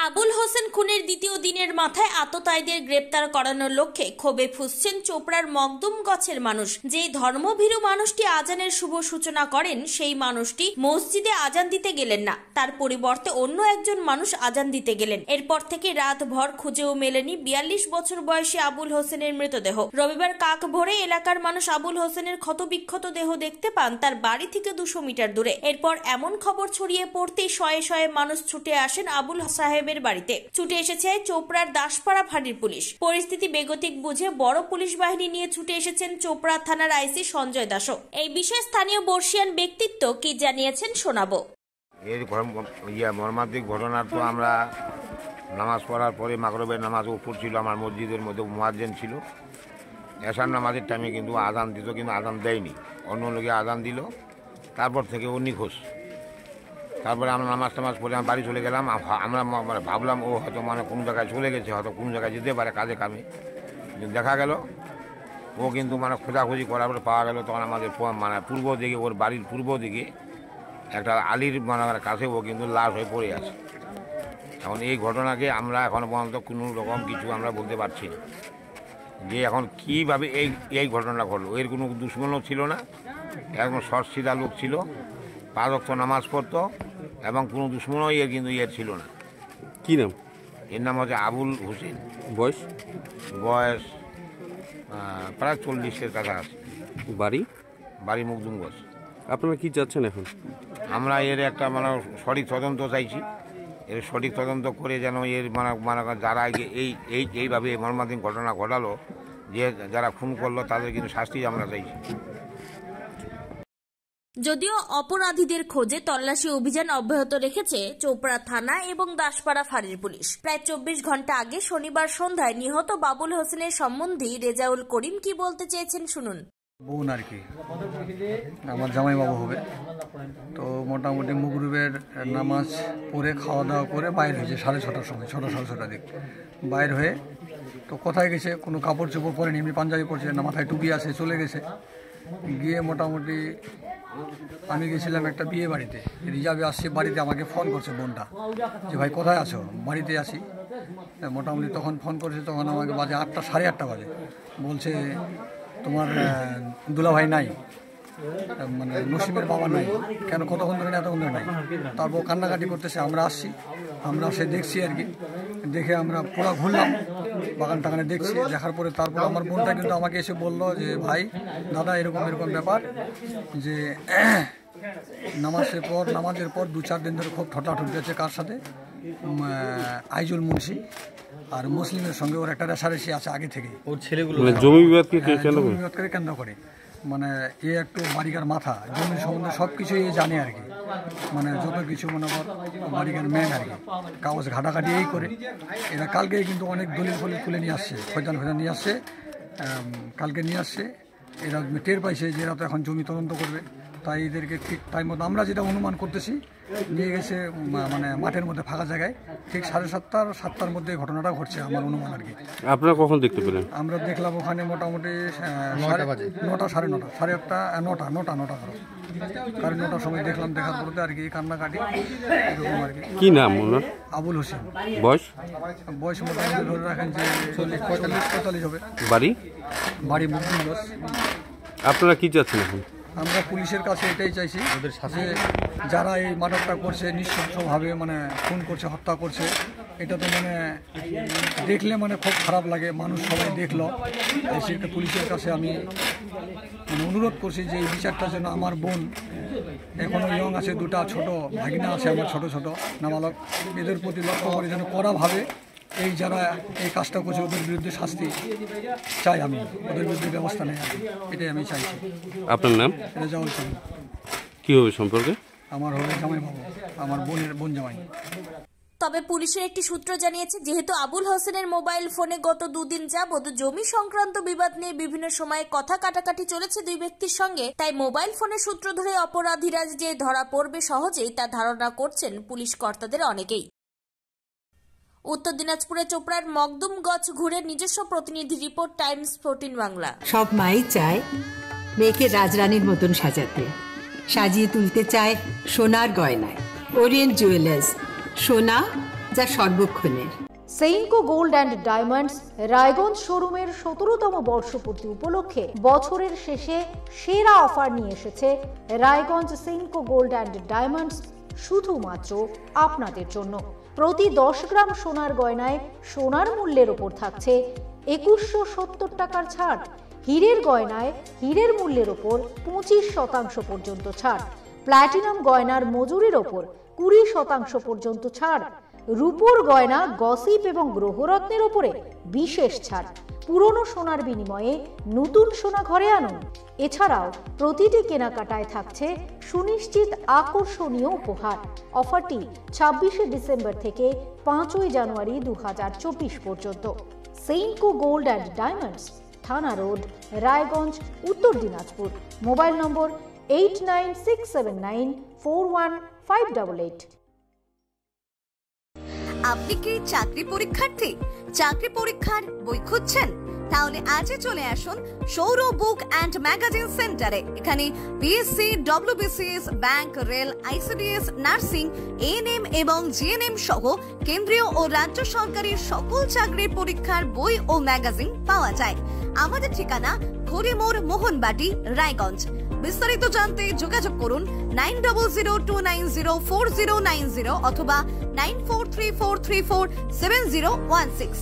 আবুল হোসেন খুনের দ্বিতীয় দিনের মাথায় আততায়ীদের গ্রেপ্তার করানোর লক্ষ্যে ক্ষোভে ফুঁসছেন চোপড়ার মকদুমগছের মানুষ। যে ধর্মভীরু মানুষটি আজানের শুভ সূচনা করেন, সেই মানুষটি মসজিদে আজান দিতে গেলেন না, তার পরিবর্তে অন্য একজন মানুষ আজান দিতে গেলেন। এরপর থেকে রাতভর খুঁজেও মেলেনি 42 বছর বয়সী আবুল হোসেনের মৃতদেহ। রবিবার কাক ভোরে এলাকার মানুষ আবুল হোসেনের ক্ষতবিক্ষত দেহ দেখতে পান তার বাড়ি থেকে 200 মিটার দূরে। এরপর এমন খবর ছড়িয়ে পড়তেই শয়ে শয়ে মানুষ ছুটে আসেন আবুল সাহেবের বাড়িতে। ছুটে এসেছে চোপড়ার দাসপাড়া ফাঁড়ির পুলিশ। পরিস্থিতি বেগতিক বুঝে বড় পুলিশ বাহিনী নিয়ে ছুটে এসেছেন চোপড়া থানার আইসি সঞ্জয় দাসও। এই বিষয়ে স্থানীয় বর্ষিয়ান ব্যক্তিত্ব কি জানিয়েছেন শোনাবো। এর মর্মান্তিক ঘটনার তো আমরা নামাজ পড়ার পরে মাগরিবের নামাজ উপর ছিল, আমার মসজিদের মধ্যে মুয়াজ্জিন ছিল। এশার নামাজের টাইমে কিন্তু আজান দিত, কিন্তু আজান দেয়নি, অন্য লোকে আজান দিল। তারপর থেকে ও নিখোঁজ। তারপরে আমরা নামাজ টামাজ পড়ে আমি বাড়ি চলে গেলাম। আমরা ভাবলাম ও হয়তো কোনো জায়গায় চলে গেছে, হয়তো কোনো জায়গায় যেতে পারে কাজে কামে। দেখা গেল ও কিন্তু খোঁজাখুঁজি করার পরে পাওয়া গেল। তখন আমাদের পূর্ব দিকে, ওর বাড়ির পূর্ব দিকে একটা আলির কাছে ও কিন্তু লাশ হয়ে পড়ে আছে। এখন এই ঘটনাকে আমরা এখনও পর্যন্ত কোনো রকম কিছু আমরা বলতে পারছি না যে এখন কীভাবে এই ঘটনাটা ঘটলো। এর কোনো দুশ্মনও ছিল না, একদম সৎসিধা লোক ছিল, 5 ওয়াক্ত নামাজ পড়তো এবং কোনো দুশ্মনও কিন্তু ছিল না। কি নাম? এর নাম হচ্ছে আবুল হোসেন। বয়স প্রায় 40-এর কাছাকাছি। বাড়ি মকদুমগঞ্জ। আপনারা কি চাচ্ছেন এখন? আমরা এর একটা সঠিক তদন্ত চাইছি। এর সঠিক তদন্ত করে যেন এর যারা এইভাবে মর্মান্তিক ঘটনা ঘটালো, যে যারা খুন করলো, তাদের কিন্তু শাস্তি আমরা চাইছি। যদিও অপরাধীদের খোঁজে তল্লাশি অভিযান অব্যাহত রেখেছে চোপড়া থানা এবং দাসপাড়া ফাঁড়ির পুলিশ। প্রায় 24 ঘন্টা আগে শনিবার সন্ধ্যায় নিহত বাবুল হোসেনের সম্বন্ধী রেজাউল করিম কি বলতে চেয়েছেন শুনুন। বোন আর কি, আমার জামাইবাবু হবে। তো মোটামুটি মাগরিবের নামাজ পড়ে খাওয়া দাওয়া করে বাইর হয়েছে 6:30টার সময়, 6:30 দিক বাইর হয়ে। তো কোথায় গেছে, কোনো কাপড় চোপড় পরেনি, এমনি পাঞ্জাবি পরছে না, মাথায় টুপি আছে, চলে গেছে। গিয়ে মোটামুটি আমি গেছিলাম একটা বিয়ে বাড়িতে, রিজার্ভে আসছি বাড়িতে, আমাকে ফোন করছে বোনটা যে ভাই কোথায় আছো, বাড়িতে আসি। মোটামুটি তখন ফোন করেছে, তখন আমাকে বাজে 8টা, 8:30 বাজে। বলছে তোমার দুলাভাই নাই, নসিমের বাবা নাই, কেন কতক্ষণ ধরে এতক্ষণ ধরে নাই। তারপর কান্নাকাটি করতেছে। আমরা আসছি, আমরা সে দেখছি আর কি। দেখে আমরা পুরো ঘুরলাম, বাগান টাগানে দেখছি। দেখার পরে তারপর আমার বোনটা কিন্তু আমাকে এসে বলল যে ভাই দাদা এরকম ব্যাপার, যে নামাজের পর 2-4 দিন ধরে খুব ঠটাঠুটি হচ্ছে। কার সাথে? আইজুল মুন্সি আর মুসলিমের সঙ্গে ওর একটা রেশারেশি আছে আগে থেকে। ওর ছেলেগুলো জমি বিবাদকে কেন্দ্র করে, এ একটু বাড়িকার মাথা, জমির সম্বন্ধে সব কিছুই জানে আর কি। যত কিছু মনে কর বাড়িকার মেন আর কি, কাগজ ঘাটাঘাটি এই করে। এরা কালকেই কিন্তু অনেক দলিল ফলিল তুলে নিয়ে আসছে, ফয়জান নিয়ে আসছে, কালকে নিয়ে আসছে। এরা টের পাইছে যে এরা তো এখন জমি তদন্ত করবে, তাই এদেরকে ঠিক টাইম মতো আমরা যেটা অনুমান করতেছি নিয়ে গেছে মাঠের মধ্যে ফাঁকা জায়গায়, ঠিক 7:30, 7টার মধ্যে ঘটনাটা ঘটছে আমার অনুমান আর কি। আপনারা কখন দেখতে পেলেন? আমরা দেখলাম ওখানে মোটামুটি 9টা, 9:30, 9টা 9:30 সময় দেখলাম। দেখার পরে আর কি কান্নাকাটি এরকম আর কি। কি নাম ওনার? আবুল হোসেন। বয়স মোটামুটি ধরে রাখেন যে 40-45 হবে। বাড়ি মকদুমগঞ্জ। আপনারা কি চাচ্ছেন এখন? আমরা পুলিশের কাছে এটাই চাইছি যে যারা এই মার্ডারটা করছে, নৃশংসভাবে খুন করছে, হত্যা করছে, এটা তো দেখলে খুব খারাপ লাগে। মানুষ সবাই দেখলো, সেটা পুলিশের কাছে আমি অনুরোধ করছি যে এই বিচারটা যেন আমার বোন, এখনও ইয়ং আছে, 2টা ছোট ভাগিনা আছে আমার, ছোট নাবালক, এদের প্রতি লক্ষ্য করে যেন কড়াভাবে এই যারা এই কাজটা করছে ওদের বিরুদ্ধে শাস্তি চাই, আমি ওদের বিরুদ্ধে ব্যবস্থা নেই, এটাই আমি চাইছি। আপনার নাম? রেজাউল করিম। কি হবে সম্পর্কে? আমার হবে জামাইবাবু, আমার বোন জামাই। তবে পুলিশের একটি সূত্র জানিয়েছে, যেহেতু আবুল হোসেনের মোবাইল ফোনে গত 2 দিন যাবৎ জমি সংক্রান্ত বিবাদ নিয়ে বিভিন্ন সময়ে কথা কাটাকাটি চলেছে 2 ব্যক্তির সঙ্গে, তাই মোবাইল ফোনের সূত্র ধরে অপরাধীরা যে ধরা পড়বে সহজেই তা ধারণা করছেন পুলিশ কর্তাদের অনেকেই। উত্তর দিনাজপুরে চোপড়ার মকদুমগঞ্জ ঘুরে নিজস্ব প্রতিনিধি রিপোর্ট, টাইমস 14 বাংলা। সব মাই চায় মেয়েকে রাজরানীর মতন সাজাতে, সাজিয়ে তুলতে চায় সোনার গয়নায়। ওরিয়েন্ট জুয়েলার্স, সোনা যা সর্বক্ষণের। Senco gold and diamonds Raiganj শোরুমের 17তম বর্ষপূর্তি উপলক্ষে বছরের শেষে সেরা অফার নিয়ে এসেছে Raiganj Senco gold and diamonds, শুধুমাত্র আপনাদের জন্য। প্রতি 10 গ্রাম সোনার গয়নায় সোনার মূল্যের ওপর থাকছে 2170 টাকার ছাড়। হীরের গয়নায় হীরের মূল্যের ওপর 25% পর্যন্ত ছাড়। প্ল্যাটিনাম গয়নার মজুরির ওপর 20% পর্যন্ত ছাড়। রূপোর গয়না, গসিপ এবং গ্রহরত্নের ওপরে বিশেষ ছাড়। পুরনো সোনার বিনিময়ে নতুন সোনা ঘরে আনুন। এছাড়াও প্রতিটি কেনাকাটায় থাকছে সুনিশ্চিত আকর্ষণীয় উপহার। অফারটি 26শে ডিসেম্বর থেকে 5ই জানুয়ারি 2024 পর্যন্ত। সেইনকো গোল্ড অ্যান্ড ডায়মন্ডস, থানা রোড, রায়গঞ্জ, উত্তর দিনাজপুর। মোবাইল নম্বর 8967941588। আপনি কি চাকরি পরীক্ষার্থী? চাকরি পরীক্ষার বই খুঁজছেন? তাহলে আজই চলে আসুন সৌরভ বুক অ্যান্ড ম্যাগাজিন সেন্টারে। এখানে BSc, WBCS, bank, rail, ICDS, nursing, ANM এবং জিএনএম সহ কেন্দ্রীয় ও রাজ্য সরকারের সকল চাকরির পরীক্ষার বই ও ম্যাগাজিন পাওয়া যায়। আমাদের ঠিকানা ঘড়িমোড়, মোহনবাটি, রায়গঞ্জ। বিস্তারিত জানতে যোগাযোগ করুন 9002904090 অথবা 9434347016।